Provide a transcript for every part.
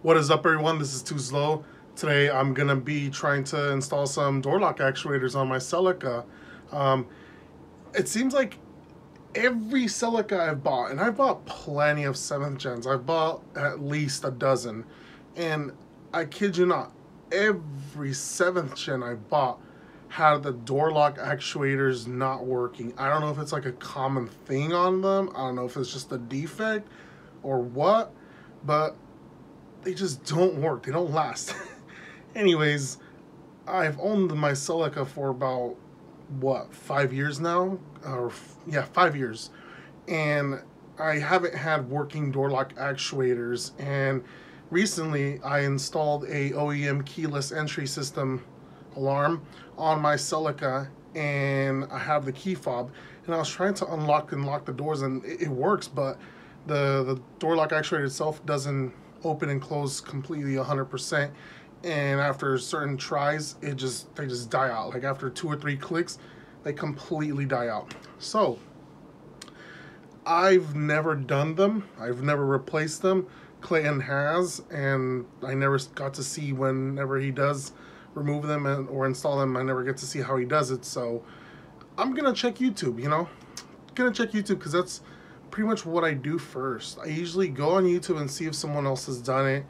What is up, everyone? This is Too Slow. Today I'm gonna be trying to install some door lock actuators on my Celica. It seems like every Celica I've bought, and I've bought plenty of 7th gens, I've bought at least a dozen, and I kid you not, every 7th gen I bought had the door lock actuators not working. I don't know if it's like a common thing on them, I don't know if it's just a defect or what, but they just don't work. They don't last. Anyways, I've owned my Celica for about, what, 5 years now? Yeah, 5 years. And I haven't had working door lock actuators. And recently, I installed a OEM keyless entry system alarm on my Celica. And I have the key fob. And I was trying to unlock and lock the doors, and it works, but the door lock actuator itself doesn't open and close completely 100%, and after certain tries they just die out. Like after 2 or 3 clicks they completely die out. So I've never done them, I've never replaced them. Clayton has, and I never got to see whenever he does remove them or install them. I never get to see how he does it. So I'm gonna check YouTube, because that's pretty much what I do first. I usually go on YouTube and see if someone else has done it,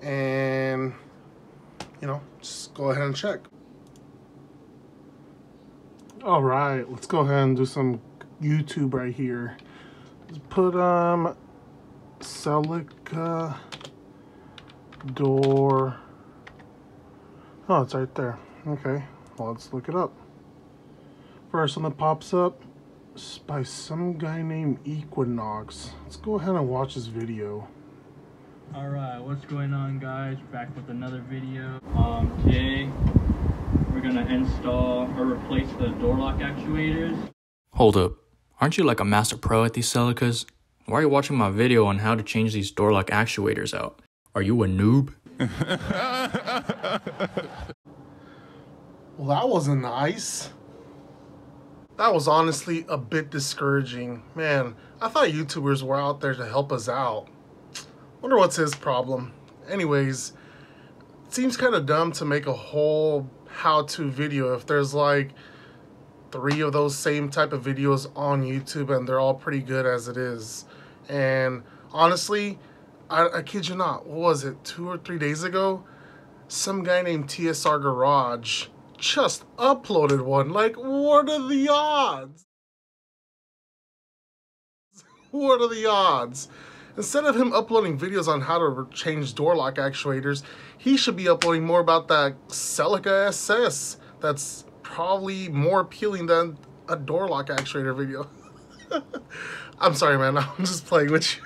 and just go ahead and check. All right, let's go ahead and do some YouTube right here. Just put Celica door. Oh, it's right there. Okay, well, let's look it up. First one that pops up, by some guy named Equinox. Let's go ahead and watch this video. Alright, what's going on, guys? Back with another video. Today we're gonna install or replace the door lock actuators. Hold up, aren't you like a master pro at these Celicas? Why are you watching my video on how to change these door lock actuators out? Are you a noob? Well, that wasn't nice. That was honestly a bit discouraging. Man, I thought YouTubers were out there to help us out. Wonder what's his problem. Anyways, it seems kind of dumb to make a whole how-to video if there's like 3 of those same type of videos on YouTube and they're all pretty good as it is. And honestly, I kid you not, what was it, 2 or 3 days ago? Some guy named TSR Garage just uploaded one. Like, what are the odds? What are the odds? Instead of him uploading videos on how to change door lock actuators, he should be uploading more about that Celica SS. That's probably more appealing than a door lock actuator video. I'm sorry, man. I'm just playing with you.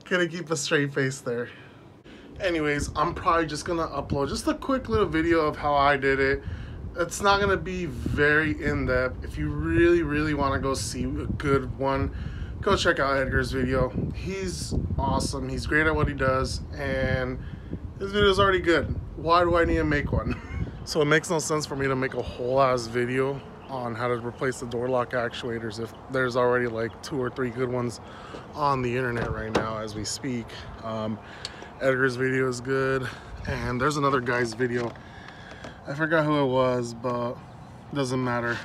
Gonna keep a straight face there. Anyways, I'm probably just gonna upload just a quick little video of how I did it. It's not gonna be very in-depth. If you really want to go see a good one, go check out Edgar's video. He's awesome. He's great at what he does, and his video is already good. Why do I need to make one? So it makes no sense for me to make a whole ass video on how to replace the door lock actuators if there's already like 2 or 3 good ones on the internet right now as we speak. Edgar's video is good, and there's another guy's video. I forgot who it was, but it doesn't matter.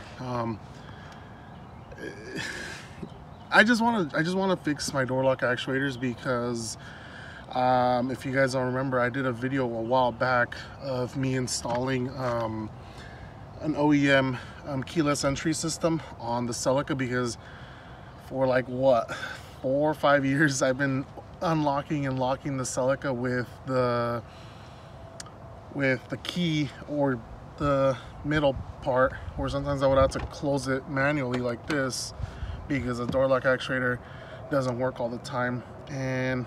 I just want to fix my door lock actuators because if you guys don't remember, I did a video a while back of me installing an OEM keyless entry system on the Celica, because for like what, 4 or 5 years I've been unlocking and locking the Celica with the key or the middle part, or sometimes I would have to close it manually like this because the door lock actuator doesn't work all the time. And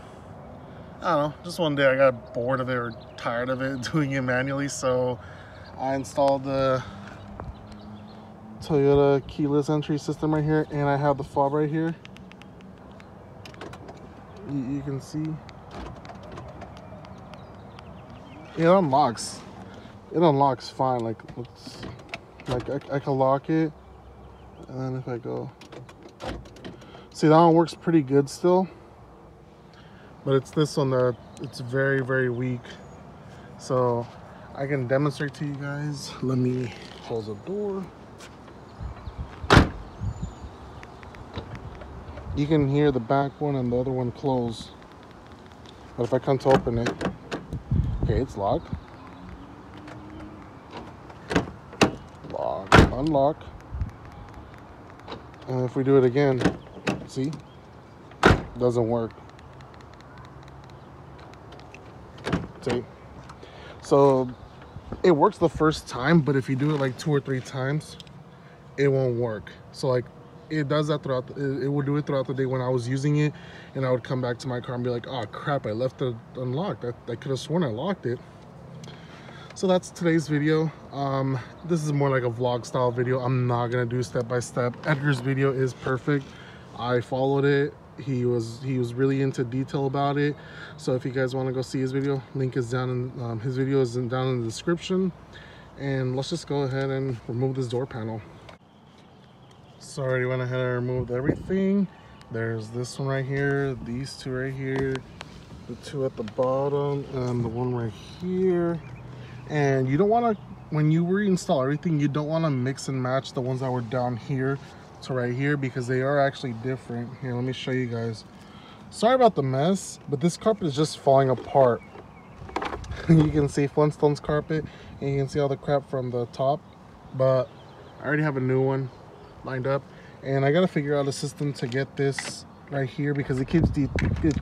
I don't know, just one day I got bored of it or tired of it doing it manually, so I installed the Toyota keyless entry system right here, and I have the fob right here. You can see it unlocks. It unlocks fine. Like, I can lock it, and then if I go, see, that one works pretty good still. but it's this one that it's very, very weak. So I can demonstrate to you guys. Let me close the door. You can hear the back one and the other one close. But if I come to open it, okay, it's locked. Lock, unlock. And if we do it again, see, doesn't work. See, so it works the first time, but if you do it like 2 or 3 times, it won't work. So like, it does that throughout, it would do it throughout the day when I was using it, and I would come back to my car and be like, oh crap, I left it unlocked. I could have sworn I locked it. So that's today's video. This is more like a vlog style video. I'm not gonna do step by step. Edgar's video is perfect. I followed it. He was really into detail about it. So if you guys want to go see his video, link is down in his video is down in the description. And let's just go ahead and remove this door panel. So I already went ahead and removed everything. There's this one right here, these 2 right here, the 2 at the bottom, and the one right here. And you don't want to, when you reinstall everything, you don't want to mix and match the ones that were down here to right here, because they are actually different. Here, let me show you guys. Sorry about the mess, but this carpet is just falling apart. You can see Flintstones carpet, and you can see all the crap from the top, but I already have a new one lined up, and I gotta figure out a system to get this right here, because it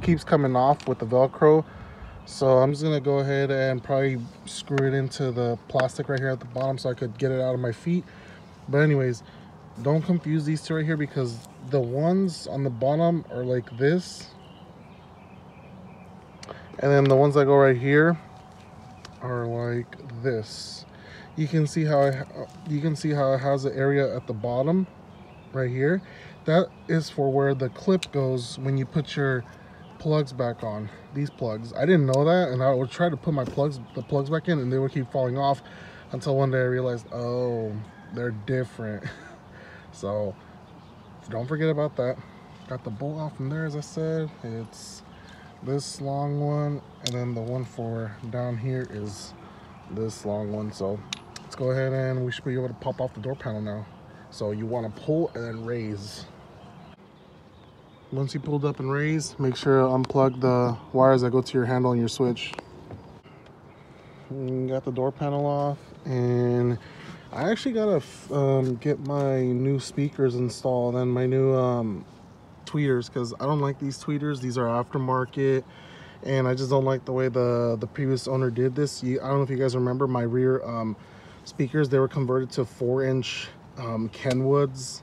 keeps coming off with the Velcro. So I'm just gonna go ahead and probably screw it into the plastic right here at the bottom so I could get it out of my feet. But anyways, don't confuse these 2 right here, because the ones on the bottom are like this, and then the ones that go right here are like this. You can see how it has an area at the bottom right here. That is for where the clip goes when you put your plugs back on. These plugs, I didn't know that, and I would try to put the plugs back in, and they would keep falling off until one day I realized, oh, they're different. So don't forget about that. Got the bolt off from there, as I said. It's this long one, and then the one for down here is this long one. So let's go ahead and we should be able to pop off the door panel now. So you want to pull and then raise. Once you pulled up and raised, make sure to unplug the wires that go to your handle and your switch. And got the door panel off, and I actually gotta get my new speakers installed and my new tweeters, because I don't like these tweeters. These are aftermarket, and I just don't like the way the previous owner did this. I don't know if you guys remember my rear speakers. They were converted to 4-inch Kenwoods.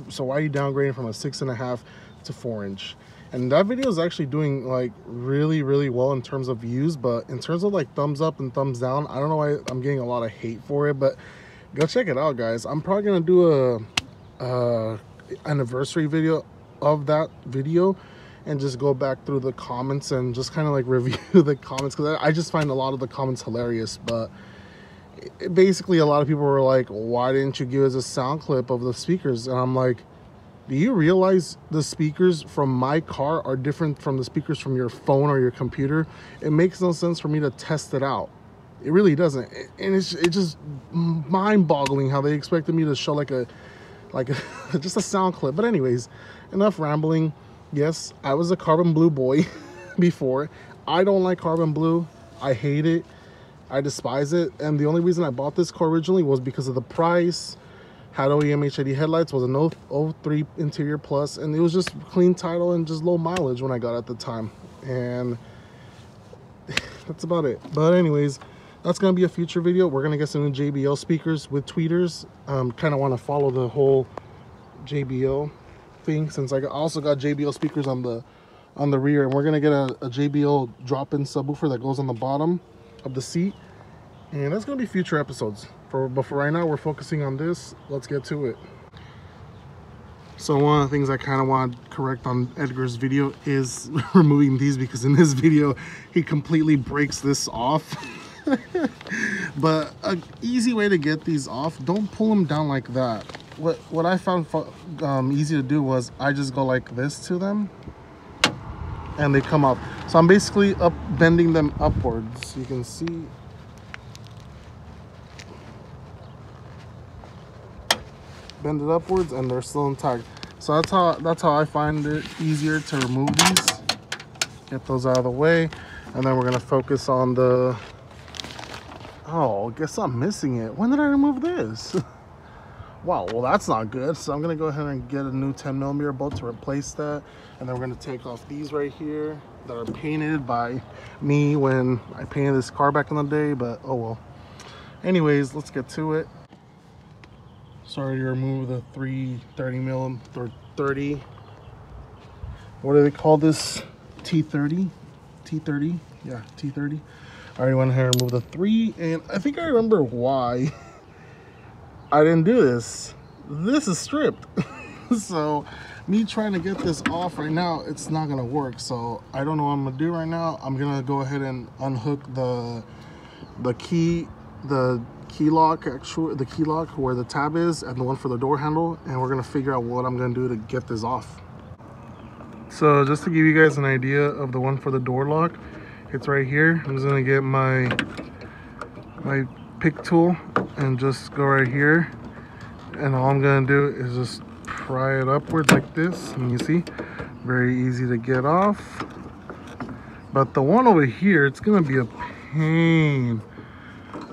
So why are you downgrading from a 6.5 to 4-inch? And that video is actually doing like really, really well in terms of views, but in terms of like thumbs up and thumbs down, I don't know why I'm getting a lot of hate for it. But go check it out, guys. I'm probably gonna do a anniversary video of that video and just go back through the comments and just kind of like review the comments, because I just find a lot of the comments hilarious. But basically a lot of people were like, why didn't you give us a sound clip of the speakers? And I'm like, do you realize the speakers from my car are different from the speakers from your phone or your computer? It makes no sense for me to test it out. It really doesn't. And it's just mind-boggling how they expected me to show like a just a sound clip. But anyways, enough rambling. Yes, I was a carbon blue boy before. I don't like carbon blue. I hate it. I despise it. And the only reason I bought this car originally was because of the price. Had OEM HID headlights, was an 03 interior plus, and it was just clean title and just low mileage when I got it at the time. And that's about it. But anyways, that's gonna be a future video. We're gonna get some new JBL speakers with tweeters. Kind of want to follow the whole JBL thing, since I also got JBL speakers on the rear, and we're gonna get a JBL drop-in subwoofer that goes on the bottom of the seat. And that's gonna be future episodes. But for right now, we're focusing on this. Let's get to it. So one of the things I kind of want to correct on Edgar's video is removing these, because in this video he completely breaks this off. But an easy way to get these off, don't pull them down like that. What I found easy to do was I just go like this to them, and they come up. So I'm basically bending them upwards. You can see. Bend it upwards and they're still intact. So that's how I find it easier to remove these. Get those out of the way. And then we're gonna focus on the, oh, I guess I'm missing it. When did I remove this? Wow, well that's not good. So I'm gonna go ahead and get a new 10mm bolt to replace that. And then we're gonna take off these right here that are painted by me when I painted this car back in the day, but oh well. Anyways, let's get to it. Sorry to remove the 330mm or 30. What do they call this? T30? T30? Yeah, T30. I already went ahead and removed the 3, and I think I remember why I didn't do this. This is stripped. So me trying to get this off right now, it's not gonna work. So I don't know what I'm gonna do right now. I'm gonna go ahead and unhook the key lock, actually the key lock where the tab is, and the one for the door handle, and we're gonna figure out what I'm gonna do to get this off. So just to give you guys an idea of the one for the door lock, it's right here. I'm just gonna get my pick tool and just go right here, and all I'm gonna do is just pry it upwards like this, and you see, very easy to get off. But the one over here, it's gonna be a pain.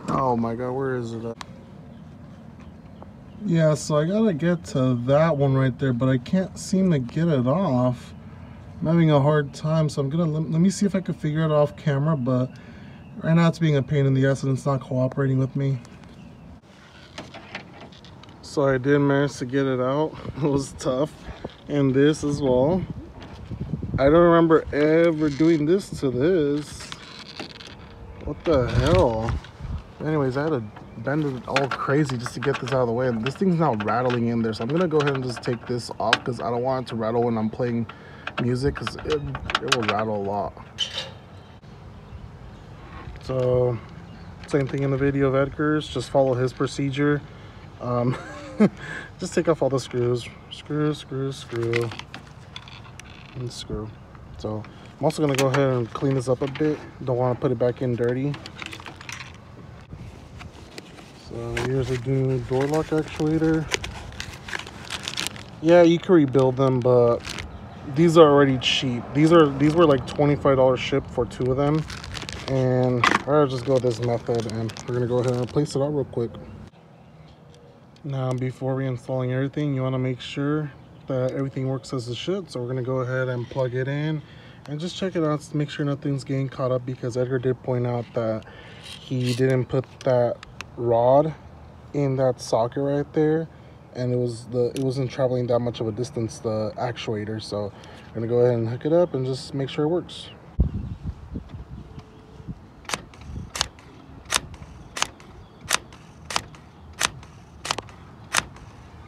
Oh my god, where is it at? Yeah, so I gotta get to that one right there, but I can't seem to get it off. I'm having a hard time, so I'm gonna let me see if I can figure it off camera, but right now it's being a pain in the ass and it's not cooperating with me. So I did manage to get it out. It was tough. And this as well. I don't remember ever doing this to this. What the hell? Anyways, I had to bend it all crazy just to get this out of the way. And this thing's now rattling in there. So I'm going to go ahead and just take this off because I don't want it to rattle when I'm playing music, because it will rattle a lot. So, same thing in the video of Edgar's. Just follow his procedure. Just take off all the screws. Screw, and screw. So, I'm also going to go ahead and clean this up a bit. Don't want to put it back in dirty. So here's a new door lock actuator. Yeah, you can rebuild them, but these are already cheap. These were like $25 shipped for 2 of them, and I'll just go with this method, and we're gonna go ahead and replace it out real quick. Now, before reinstalling everything, you want to make sure that everything works as it should. So we're gonna go ahead and plug it in and just check it out to make sure nothing's getting caught up, because Edgar did point out that he didn't put that rod in that socket right there, and it wasn't traveling that much of a distance, the actuator. So I'm gonna go ahead and hook it up and just make sure it works.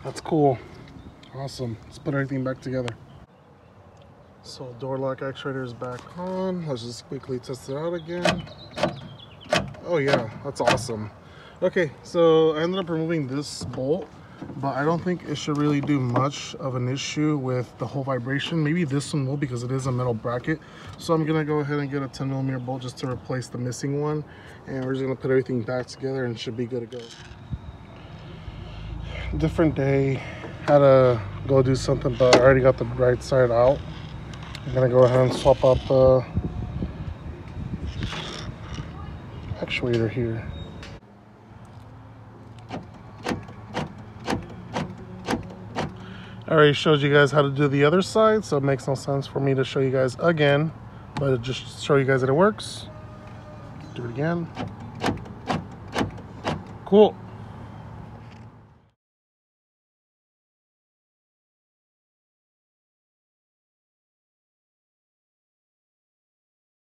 That's cool. Awesome. Let's put everything back together. So door lock actuator is back on. Let's just quickly test it out again. Oh yeah, that's awesome. Okay, so I ended up removing this bolt, but I don't think it should really do much of an issue with the whole vibration. Maybe this one will, because it is a metal bracket. So I'm gonna go ahead and get a 10mm bolt just to replace the missing one, and we're just gonna put everything back together and it should be good to go. Different day, had to go do something, but I already got the right side out. I'm gonna go ahead and swap out the actuator here. I already showed you guys how to do the other side, so it makes no sense for me to show you guys again, but just show you guys that it works. Do it again. Cool.